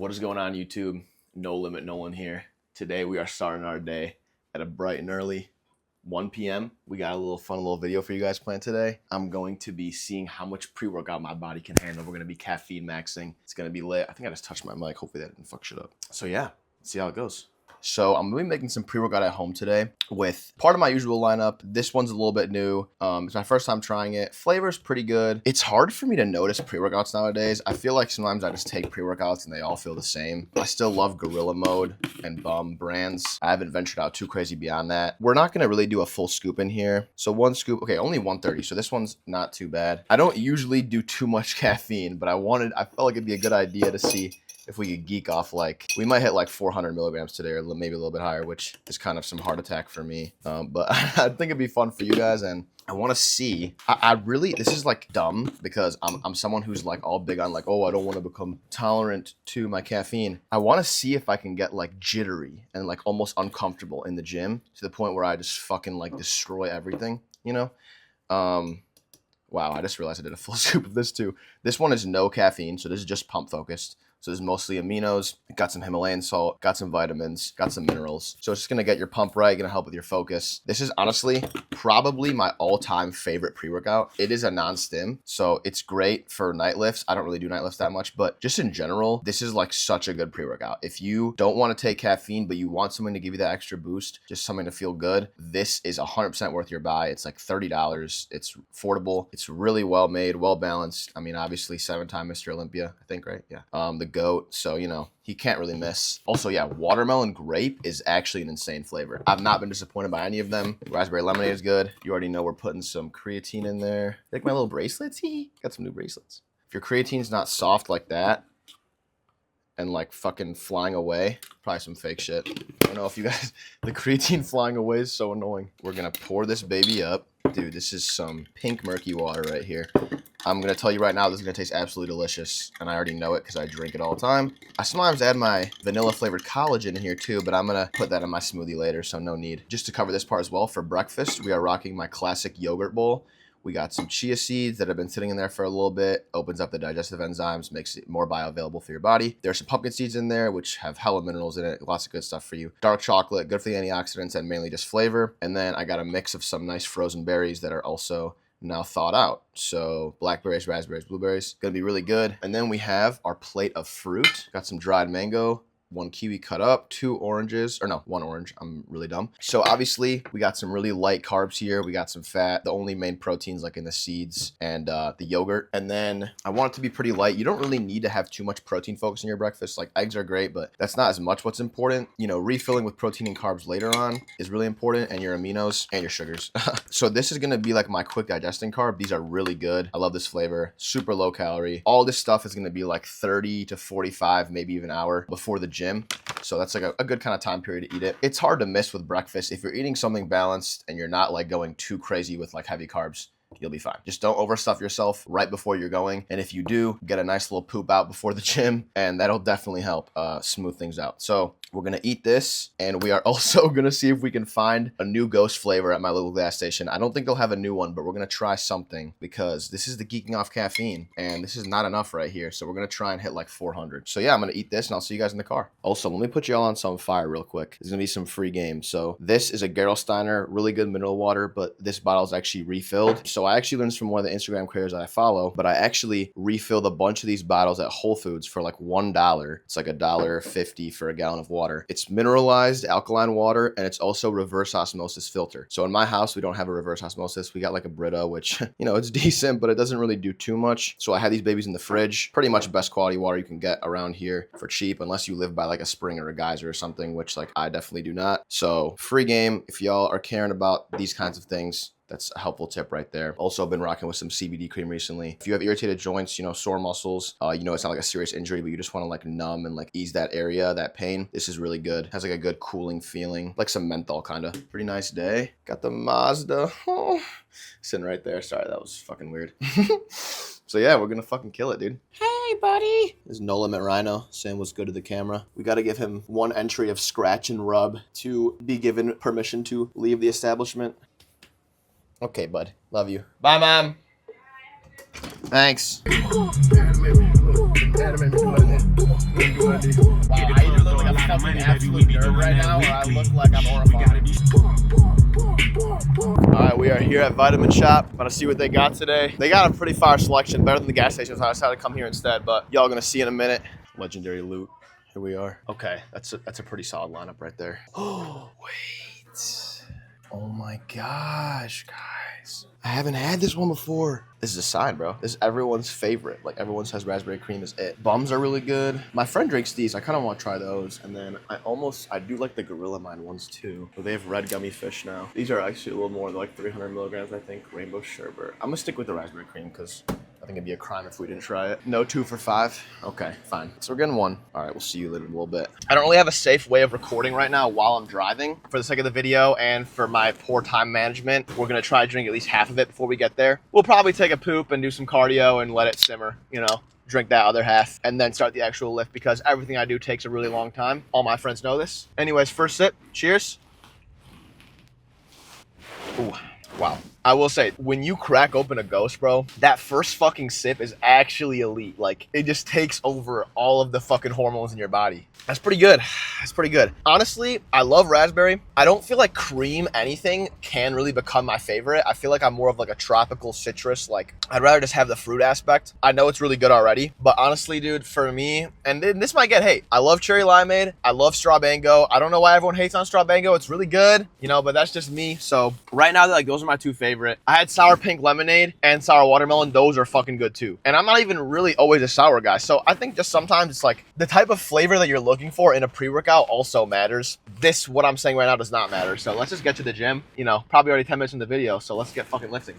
What is going on, YouTube? NoLimitNolan here. Today we are starting our day at a bright and early 1 p.m. We got a fun little video for you guys planned today. I'm going to be seeing how much pre-workout my body can handle. We're going to be caffeine maxing. It's going to be lit. I think I just touched my mic. Hopefully that didn't fuck shit up. So yeah, let's see how it goes. So I'm going to be making some pre-workout at home today with part of my usual lineup. This one's a little bit new. It's my first time trying it. Flavor's pretty good. It's hard for me to notice pre-workouts nowadays. I feel like sometimes I just take pre-workouts and they all feel the same. I still love Gorilla Mode and Bum brands. I haven't ventured out too crazy beyond that. We're not going to really do a full scoop in here. So one scoop, okay, only 130. So this one's not too bad. I don't usually do too much caffeine, but I felt like it'd be a good idea to see if we could geek off. Like, we might hit like 400 milligrams today, or maybe a little bit higher, which is kind of some heart attack for me. But I think it'd be fun for you guys, and I want to see. I really, this is like dumb because I'm someone who's like all big on like, oh, I don't want to become tolerant to my caffeine. I want to see if I can get like jittery and like almost uncomfortable in the gym to the point where I just fucking like destroy everything, you know? Wow, I just realized I did a full scoop of this too. This one is no caffeine, so this is just pump focused. So this is mostly aminos, got some Himalayan salt, got some vitamins, got some minerals. So it's just gonna get your pump right, gonna help with your focus. This is honestly probably my all-time favorite pre-workout. It is a non-stim, so it's great for night lifts. I don't really do night lifts that much, but just in general, this is like such a good pre-workout. If you don't wanna take caffeine, but you want something to give you that extra boost, just something to feel good, this is 100% worth your buy. It's like $30. It's affordable. It's really well made, well balanced. I mean, obviously 7-time Mr. Olympia, I think, right? Yeah. The GOAT, so you know he can't really miss. Also, yeah, watermelon grape is actually an insane flavor. I've not been disappointed by any of them. Raspberry lemonade is good. You already know we're putting some creatine in there. Like my little bracelets. Got some new bracelets. If your creatine's not soft like that and like fucking flying away, probably some fake shit. I don't know if you guys, the creatine flying away is so annoying. We're gonna pour this baby up. Dude, this is some pink murky water right here. I'm going to tell you right now, this is going to taste absolutely delicious, and I already know it because I drink it all the time. I sometimes add my vanilla-flavored collagen in here too, but I'm going to put that in my smoothie later, so no need. Just to cover this part as well, for breakfast, we are rocking my classic yogurt bowl. We got some chia seeds that have been sitting in there for a little bit, opens up the digestive enzymes, makes it more bioavailable for your body. There's some pumpkin seeds in there, which have hella minerals in it, lots of good stuff for you. Dark chocolate, good for the antioxidants and mainly just flavor. And then I got a mix of some nice frozen berries that are also now thawed out. So blackberries, raspberries, blueberries, gonna be really good. And then we have our plate of fruit. Got some dried mango, 1 kiwi cut up, 2 oranges, or no, 1 orange. I'm really dumb. So obviously we got some really light carbs here. We got some fat. The only main proteins like in the seeds and the yogurt. And then I want it to be pretty light. You don't really need to have too much protein focus in your breakfast. Like eggs are great, but that's not as much what's important. You know, refilling with protein and carbs later on is really important, and your aminos and your sugars. So this is gonna be like my quick digesting carb. These are really good. I love this flavor. Super low calorie. All this stuff is gonna be like 30 to 45, maybe even an hour before the gym. So that's like a good kind of time period to eat it. It's hard to miss with breakfast. If you're eating something balanced and you're not like going too crazy with like heavy carbs, you'll be fine. Just don't overstuff yourself right before you're going. And if you do, get a nice little poop out before the gym, and that'll definitely help smooth things out. So we're gonna eat this, and we are also gonna see if we can find a new ghost flavor at my little gas station. I don't think they'll have a new one, but we're gonna try something because this is the Geeking Off caffeine, and this is not enough right here. So we're gonna try and hit like 400. So yeah, I'm gonna eat this, and I'll see you guys in the car. Also, let me put y'all on some fire real quick. There's gonna be some free games. So this is a Gerolsteiner, really good mineral water, but this bottle is actually refilled. So I actually learned this from one of the Instagram creators that I follow, but I actually refilled a bunch of these bottles at Whole Foods for like $1. It's like $1.50 for a gallon of water. It's mineralized alkaline water, and it's also reverse osmosis filter. So in my house, we don't have a reverse osmosis. We got like a Brita, which, you know, it's decent, but it doesn't really do too much. So I had these babies in the fridge. Pretty much best quality water you can get around here for cheap, unless you live by like a spring or a geyser or something, which like I definitely do not. So free game, if y'all are caring about these kinds of things, that's a helpful tip right there. Also been rocking with some CBD cream recently. If you have irritated joints, you know, sore muscles, you know, it's not like a serious injury, but you just want to like numb and like ease that area, that pain. This is really good. Has like a good cooling feeling, like some menthol kind of. Pretty nice day. Got the Mazda. Oh, sitting right there. Sorry, that was fucking weird. So yeah, we're gonna fucking kill it, dude. Hey, buddy. This is No Limit Rhino saying what's good to the camera. We got to give him 1 entry of scratch and rub to be given permission to leave the establishment. Okay, bud. Love you. Bye, Mom. Thanks. Wow, I either look like a fucking absolute nerd right now, or I look like I'm horrified. Alright, we are here at Vitamin Shop. About to see what they got today. They got a pretty fire selection, better than the gas station, so I decided to come here instead, but y'all gonna see in a minute. Legendary loot. Here we are. Okay, that's a pretty solid lineup right there. Oh, wait. Oh my gosh, guys. I haven't had this one before. This is a sign, bro. This is everyone's favorite. Like, everyone says raspberry cream is it. Bums are really good. My friend drinks these. I kind of want to try those. And then I do like the Gorilla Mind ones too. But they have red gummy fish now. These are actually a little more. They're like 300 milligrams, I think. Rainbow sherbet. I'm gonna stick with the raspberry cream because I think it'd be a crime if we didn't try it. No 2 for $5. Okay, fine. So we're getting one. All right, we'll see you later in a little bit. I don't really have a safe way of recording right now while I'm driving. For the sake of the video and for my poor time management, we're gonna try to drink at least half of it before we get there. We'll probably take a poop and do some cardio and let it simmer, you know, drink that other half and then start the actual lift because everything I do takes a really long time. All my friends know this. Anyways, first sip. Cheers. Ooh, wow. I will say, when you crack open a Ghost, bro, that first fucking sip is actually elite. Like, it just takes over all of the fucking hormones in your body. That's pretty good. That's pretty good. Honestly, I love raspberry. I don't feel like cream anything can really become my favorite. I feel like I'm more of like a tropical citrus. Like, I'd rather just have the fruit aspect. I know it's really good already, but honestly, dude, for me, and this might get hate. I love cherry limeade. I love strawbango. I don't know why everyone hates on strawbango. It's really good, you know, but that's just me. So right now, like, those are my two favorite. I had sour pink lemonade and sour watermelon. Those are fucking good too. And I'm not even really always a sour guy. So I think just sometimes it's like the type of flavor that you're looking for in a pre-workout also matters. This, what I'm saying right now, does not matter. So let's just get to the gym. You know, probably already 10 minutes in the video. So let's get fucking lifting.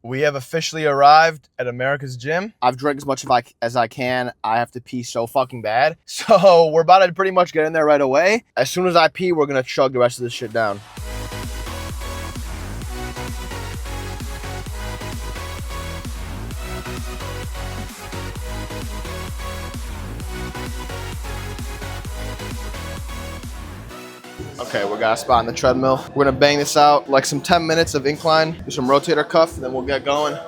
We have officially arrived at America's Gym. I've drank as much as I can. I have to pee so fucking bad. So we're about to pretty much get in there right away. As soon as I pee, we're going to chug the rest of this shit down. Okay, we got a spot on the treadmill. We're gonna bang this out like some 10 minutes of incline, do some rotator cuff, and then we'll get going. All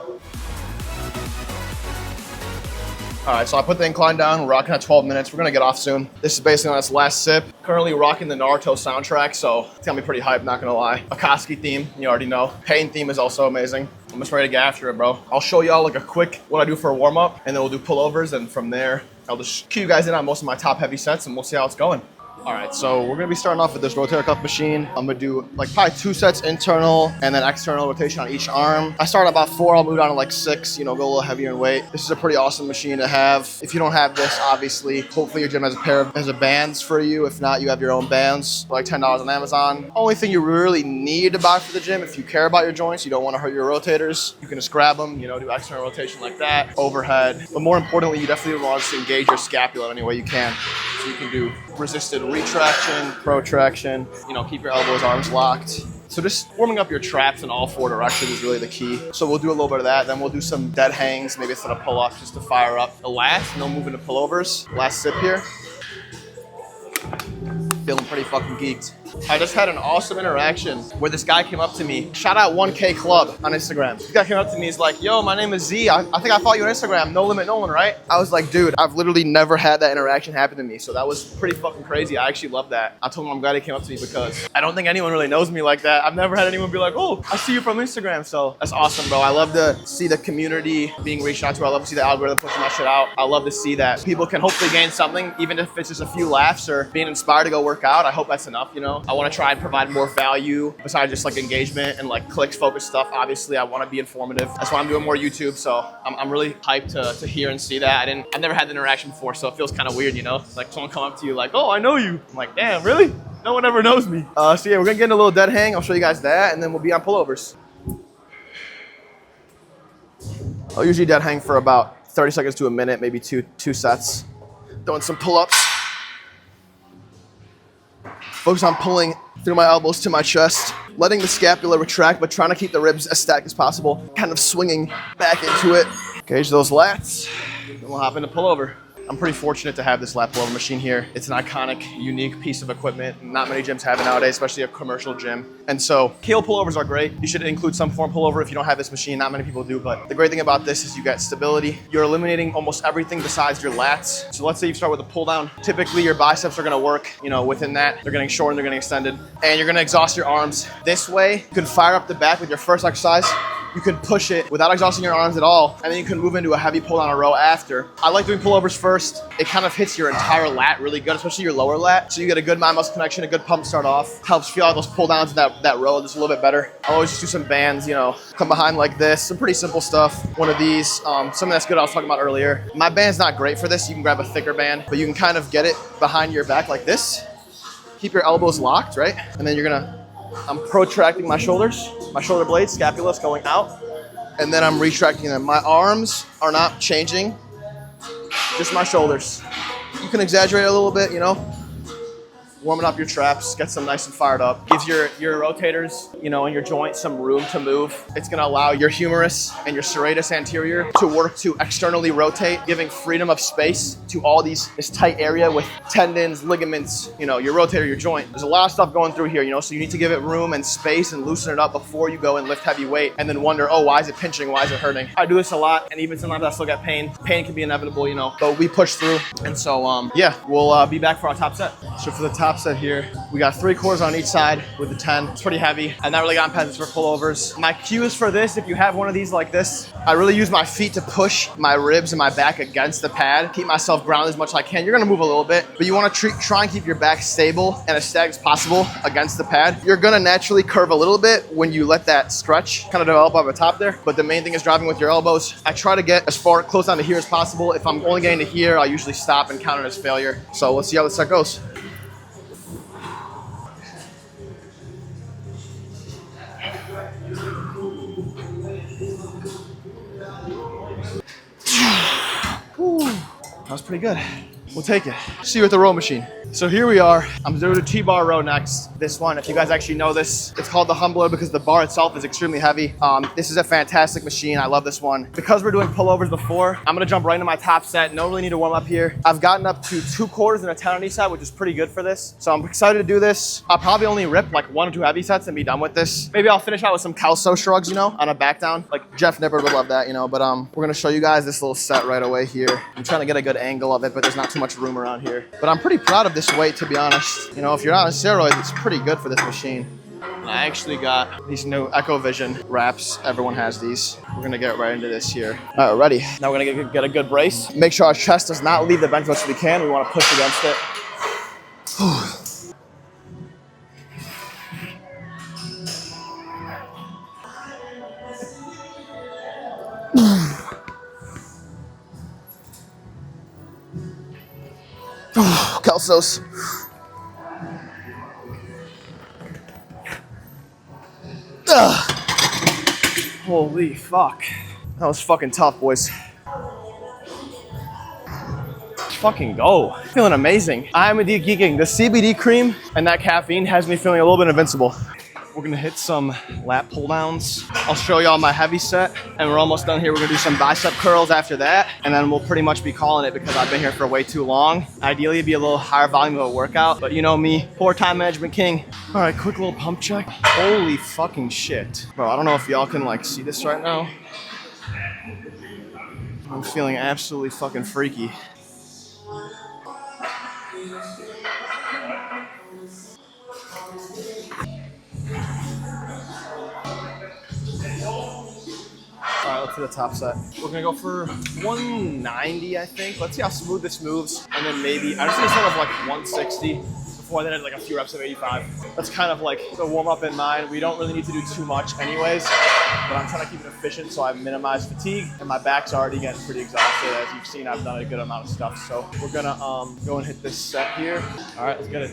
right, so I put the incline down. We're rocking at 12 minutes. We're gonna get off soon. This is basically on its last sip. Currently rocking the Naruto soundtrack, so it's gonna be pretty hype, not gonna lie. Akatsuki theme, you already know. Pain theme is also amazing. I'm just ready to get after it, bro. I'll show y'all like a quick what I do for a warm up, and then we'll do pullovers, and from there, I'll just cue you guys in on most of my top heavy sets, and we'll see how it's going. All right, so we're gonna be starting off with this rotator cuff machine. I'm gonna do like probably 2 sets internal and then external rotation on each arm. I start at about 4, I'll move down to like 6, you know, go a little heavier in weight. This is a pretty awesome machine to have. If you don't have this, obviously, hopefully your gym has a pair of bands for you. If not, you have your own bands, like $10 on Amazon. Only thing you really need to buy for the gym, if you care about your joints, you don't wanna hurt your rotators, you can just grab them, you know, do external rotation like that, overhead. But more importantly, you definitely want to engage your scapula any way you can. So you can do resisted retraction, protraction, you know, keep your elbows, arms locked. So just warming up your traps in all 4 directions is really the key. So we'll do a little bit of that, then we'll do some dead hangs, maybe a set of pull-ups just to fire up the lats, and then we'll move into pullovers. Last sip here. Feeling pretty fucking geeked. I just had an awesome interaction where this guy came up to me. Shout out 1K Club on Instagram. This guy came up to me, he's like, yo, my name is Z. I think I follow you on Instagram, NoLimitNolan, right? I was like, dude, I've literally never had that interaction happen to me. So that was pretty fucking crazy. I actually love that. I told him I'm glad he came up to me because I don't think anyone really knows me like that. I've never had anyone be like, oh, I see you from Instagram. So that's awesome, bro. I love to see the community being reached out to. I love to see the algorithm pushing my shit out. I love to see that people can hopefully gain something, even if it's just a few laughs or being inspired to go work out. I hope that's enough, you know? I want to try and provide more value besides just like engagement and like clicks focused stuff. Obviously, I want to be informative. That's why I'm doing more YouTube. So I'm really hyped to hear and see that. I've never had the interaction before, so it feels kind of weird, you know? Like someone come up to you like, oh, I know you. I'm like, damn, really? No one ever knows me. So yeah, we're gonna get in a little dead hang. I'll show you guys that, and then we'll be on pullovers. I'll usually dead hang for about 30 seconds to a minute, maybe two sets. Doing some pull-ups. Focus on pulling through my elbows to my chest, letting the scapula retract, but trying to keep the ribs as stacked as possible, kind of swinging back into it. Engage those lats, then we'll hop into pullover. I'm pretty fortunate to have this lat pullover machine here. It's an iconic, unique piece of equipment. Not many gyms have it nowadays, especially a commercial gym. And so kale pullovers are great. You should include some form of pullover if you don't have this machine. Not many people do, but the great thing about this is you get stability. You're eliminating almost everything besides your lats. So let's say you start with a pull down. Typically your biceps are gonna work, you know, within that. They're getting shortened, they're getting extended. And you're gonna exhaust your arms this way. You can fire up the back with your first exercise. You can push it without exhausting your arms at all, and then you can move into a heavy pull down a row after. I like doing pullovers first. It kind of hits your entire lat really good, especially your lower lat. So you get a good mind muscle connection, a good pump start off. Helps feel out those pull downs in that row just a little bit better. I always just do some bands, you know, come behind like this, some pretty simple stuff. One of these, something that's good I was talking about earlier. My band's not great for this. You can grab a thicker band, but you can kind of get it behind your back like this. Keep your elbows locked, right? And then I'm protracting my shoulders, my shoulder blades, scapulas going out, and then I'm retracting them. My arms are not changing, just my shoulders. You can exaggerate a little bit, you know, warming up your traps, get them nice and fired up. Gives your rotators, you know, and your joints some room to move. It's gonna allow your humerus and your serratus anterior to work to externally rotate, giving freedom of space to all this tight area with tendons, ligaments, you know, your rotator, your joint. There's a lot of stuff going through here, you know, so you need to give it room and space and loosen it up before you go and lift heavy weight and then wonder, oh, why is it pinching? Why is it hurting? I do this a lot, and even sometimes I still get pain. Pain can be inevitable, you know, but we push through. And so, yeah, we'll be back for our top set. So for the top set here, we got 3 quarters on each side with the 10. It's pretty heavy. I've not really gotten past this for pullovers. My cues for this, if you have one of these like this, I really use my feet to push my ribs and my back against the pad, keep myself grounded as much as I can. You're gonna move a little bit, but you wanna try and keep your back stable and as static as possible against the pad. You're gonna naturally curve a little bit when you let that stretch kind of develop on the top there, but the main thing is driving with your elbows. I try to get as far close down to here as possible. If I'm only getting to here, I'll usually stop and count it as failure. So let's see how this set goes. That was pretty good. We'll take it. See you at the row machine. So here we are. I'm doing a T-bar row next. This one, if you guys actually know this, it's called the Humbler because the bar itself is extremely heavy. This is a fantastic machine. I love this one. Because we're doing pullovers before, I'm gonna jump right into my top set. No really need to warm up here. I've gotten up to 2 quarters and a 10 on each side, which is pretty good for this. So I'm excited to do this. I'll probably only rip like 1 or 2 heavy sets and be done with this. Maybe I'll finish out with some calso shrugs, you know, on a back down. Like Jeff Nippard would love that, you know, but we're gonna show you guys this little set right away here. I'm trying to get a good angle of it, but there's not too much room around here. But I'm pretty proud of this weight, to be honest. You know, if you're not on steroids, it's pretty good for this machine. I actually got these new EchoVision wraps. Everyone has these. We're gonna get right into this here. All right, ready. Now we're gonna get a good brace. Make sure our chest does not leave the bench as much as we can. We wanna push against it. Calsos. Holy fuck. That was fucking tough, boys. Let's fucking go. Feeling amazing. I'm indeed geeking. The CBD cream and that caffeine has me feeling a little bit invincible. We're gonna hit some lat pull downs. I'll show y'all my heavy set, and we're almost done here. We're gonna do some bicep curls after that, and then we'll pretty much be calling it because I've been here for way too long. Ideally, it'd be a little higher volume of a workout, but you know me, poor time management king. All right, quick little pump check. Holy fucking shit. Bro, I don't know if y'all can like see this right now. I'm feeling absolutely fucking freaky. All right, let's do the top set. We're gonna go for 190, I think. Let's see how smooth this moves. And then maybe, I just need to start off like 160 before then like a few reps of 85. That's kind of like the warm up in mind. We don't really need to do too much anyways, but I'm trying to keep it efficient so I minimize fatigue, and my back's already getting pretty exhausted. As you've seen, I've done a good amount of stuff. So we're gonna go and hit this set here. All right, let's get it.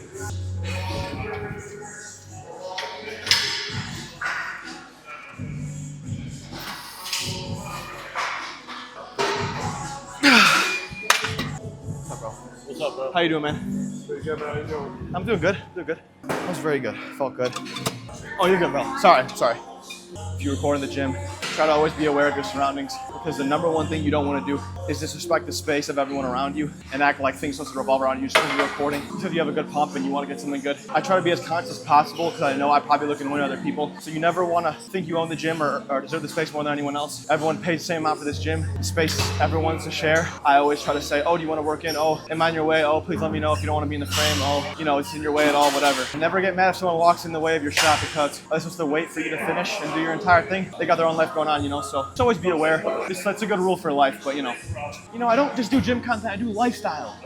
What's up, bro? How you doing, man? Pretty good, man. How you doing? I'm doing good. Doing good. That was very good. Felt good. Oh, you're good, bro. Sorry. If you record in the gym, try to always be aware of your surroundings, because the number one thing you don't want to do is disrespect the space of everyone around you and act like things supposed to revolve around you just because you're recording, because you have a good pump and you want to get something good. I try to be as conscious as possible because I know I probably look and win other people. So you never want to think you own the gym or deserve the space more than anyone else. Everyone pays the same amount for this gym. The space everyone's to share. I always try to say, oh, do you want to work in? Oh, am I in your way? Oh, please let me know if you don't want to be in the frame. Oh, you know, it's in your way at all, whatever. And never get mad if someone walks in the way of your shot, because they're supposed to wait for you to finish and do your entire thing. They got their own life going on, you know, so just always be aware. That's a good rule for life, but you know, I don't just do gym content, I do lifestyle.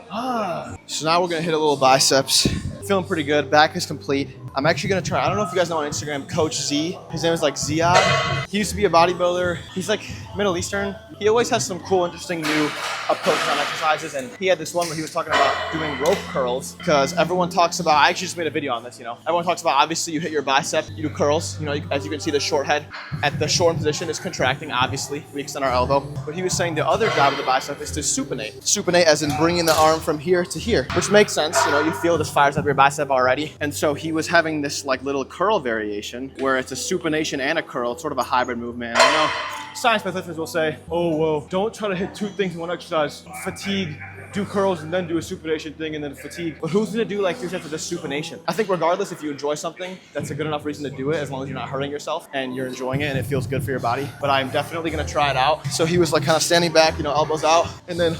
So now we're gonna hit a little biceps. Feeling pretty good, back is complete. I'm actually gonna try, I don't know if you guys know on Instagram, Coach Z. His name is like Ziad. He used to be a bodybuilder. He's like Middle Eastern. He always has some cool, interesting new approaches on exercises. And he had this one where he was talking about doing rope curls, because everyone talks about, I actually just made a video on this, you know. Everyone talks about, obviously you hit your bicep, you do curls. You know, as you can see, the short head at the shortened position is contracting, obviously. We extend our elbow. But he was saying the other job of the bicep is to supinate. Supinate as in bringing the arm from here to here, which makes sense. You know, you feel this fires up your bicep already. And so he was having this like little curl variation where it's a supination and a curl. It's sort of a hybrid movement. I know science lifters will say, oh, well, don't try to hit two things in one exercise. Fatigue, do curls and then do a supination thing and then fatigue. But who's gonna do like 3 sets of just supination? I think regardless, if you enjoy something, that's a good enough reason to do it, as long as you're not hurting yourself and you're enjoying it and it feels good for your body. But I'm definitely gonna try it out. So he was like kind of standing back, you know, elbows out, and then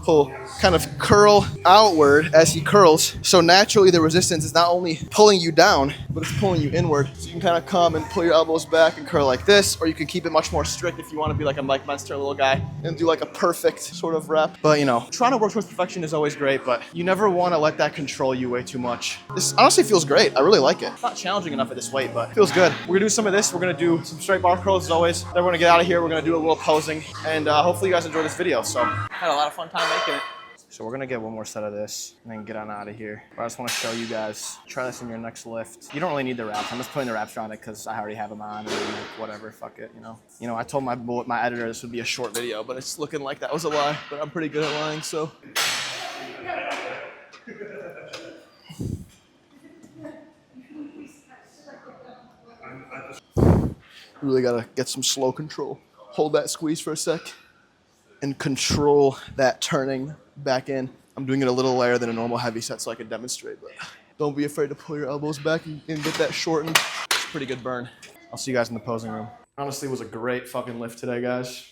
pull, kind of curl outward as he curls. So naturally the resistance is not only pulling you down, but it's pulling you inward. So you can kind of come and pull your elbows back and curl like this, or you can keep it much more strict if you want to be like a Mike Menster little guy and do like a perfect sort of rep. But you know, trying to work towards perfection is always great, but you never want to let that control you way too much. This honestly feels great. I really like it. It's not challenging enough at this weight, but it feels good. We're gonna do some of this. We're gonna do some straight bar curls as always. Then we're gonna get out of here. We're gonna do a little posing, and hopefully you guys enjoy this video. So I had a lot of fun time making it. So we're gonna get one more set of this and then get on out of here. But I just wanna show you guys, try this in your next lift. You don't really need the wraps. I'm just putting the wraps on it because I already have them on, and like, whatever, fuck it, you know. You know, I told my editor this would be a short video, but it's looking like that was a lie, but I'm pretty good at lying, so. Really gotta get some slow control. Hold that squeeze for a sec and control that turning back in. I'm doing it a little lighter than a normal heavy set so I can demonstrate, but don't be afraid to pull your elbows back and get that shortened. It's a pretty good burn. I'll see you guys in the posing room. Honestly, it was a great fucking lift today, guys.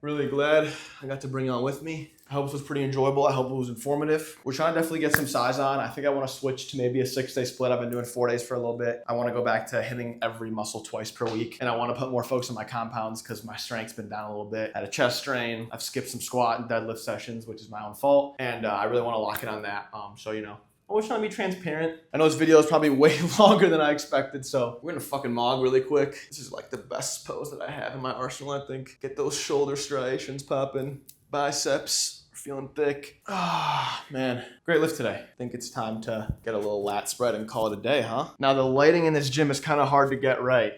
Really glad I got to bring you on with me. I hope this was pretty enjoyable. I hope it was informative. We're trying to definitely get some size on. I think I want to switch to maybe a 6-day split. I've been doing 4 days for a little bit. I want to go back to hitting every muscle twice per week. And I want to put more focus on my compounds because my strength's been down a little bit. I had a chest strain. I've skipped some squat and deadlift sessions, which is my own fault. And I really want to lock in on that. So, you know, always trying to be transparent. I know this video is probably way longer than I expected, so we're gonna fucking mog really quick. This is like the best pose that I have in my arsenal, I think. Get those shoulder striations popping, biceps feeling thick. Ah, man, great lift today. I think it's time to get a little lat spread and call it a day, huh? Now the lighting in this gym is kind of hard to get right.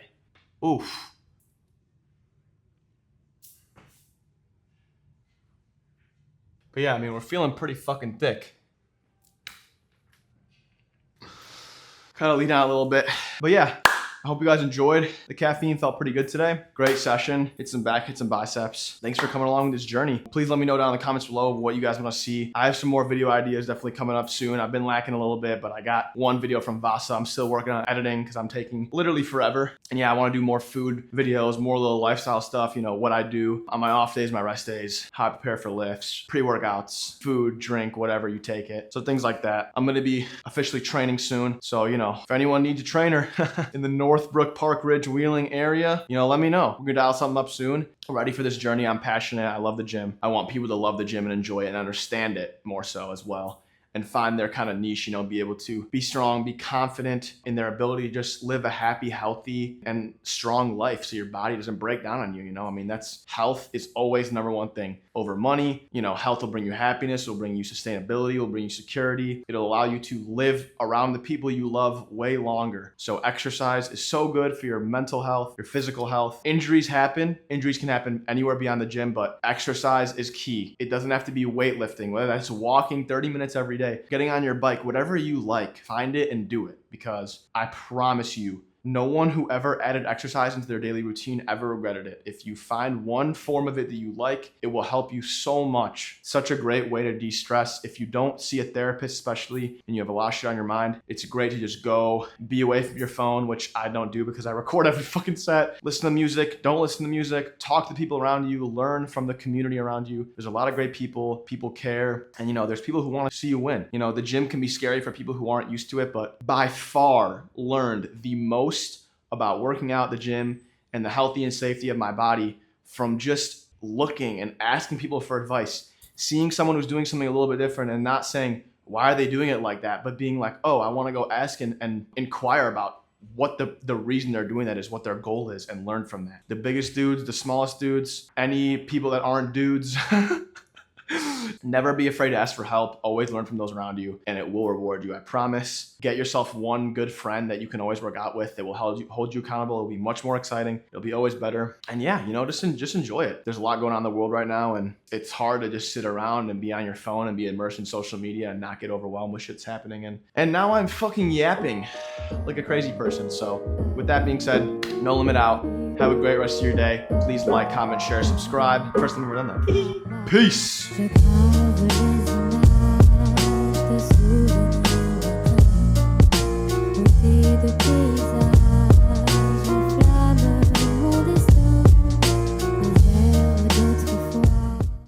Oof. But yeah, I mean, we're feeling pretty fucking thick. Kind of lean out a little bit. But yeah, I hope you guys enjoyed. The caffeine felt pretty good today. Great session. Hit some back, hit some biceps. Thanks for coming along this journey. Please let me know down in the comments below what you guys want to see. I have some more video ideas definitely coming up soon. I've been lacking a little bit, but I got one video from Vasa. I'm still working on editing because I'm taking literally forever. And yeah, I want to do more food videos, more little lifestyle stuff, you know, what I do on my off days, my rest days, how I prepare for lifts, pre-workouts, food, drink, whatever you take it. So things like that. I'm going to be officially training soon. So, you know, if anyone needs a trainer in the Northbrook Park Ridge Wheeling area, you know, let me know. We're gonna dial something up soon. I'm ready for this journey. I'm passionate. I love the gym. I want people to love the gym and enjoy it and understand it more so as well, and find their kind of niche, you know, be able to be strong, be confident in their ability to just live a happy, healthy, and strong life so your body doesn't break down on you, you know? I mean, that's health is always number one thing over money. You know, health will bring you happiness, will bring you sustainability, will bring you security. It'll allow you to live around the people you love way longer. So exercise is so good for your mental health, your physical health. Injuries happen. Injuries can happen anywhere beyond the gym, but exercise is key. It doesn't have to be weightlifting, whether that's walking 30 minutes every day, getting on your bike, whatever you like, find it and do it, because I promise you, No one who ever added exercise into their daily routine ever regretted it. If you find one form of it that you like, it will help you so much. Such a great way to de-stress. If you don't see a therapist, especially, and you have a lot of shit on your mind, it's great to just go be away from your phone, which I don't do because I record every fucking set. Listen to music, don't listen to music, talk to people around you, learn from the community around you. There's a lot of great people care, and there's people who want to see you win. The gym can be scary for people who aren't used to it, but by far learned the most about working out, the gym, and the healthy and safety of my body from just looking and asking people for advice, seeing someone who's doing something a little bit different and not saying, why are they doing it like that? But being like, oh, I want to go ask and inquire about what the reason they're doing that is, what their goal is, and learn from that. The biggest dudes, the smallest dudes, any people that aren't dudes, never be afraid to ask for help. Always learn from those around you, and it will reward you, I promise. Get yourself one good friend that you can always work out with that will hold you accountable. It'll be much more exciting. It'll be always better. And yeah, just enjoy it. There's a lot going on in the world right now, and it's hard to just sit around and be on your phone and be immersed in social media and not get overwhelmed with shit's happening. And now I'm fucking yapping like a crazy person. So with that being said, No Limit out. Have a great rest of your day. Please like, comment, share, subscribe. First time I've ever done that. Peace.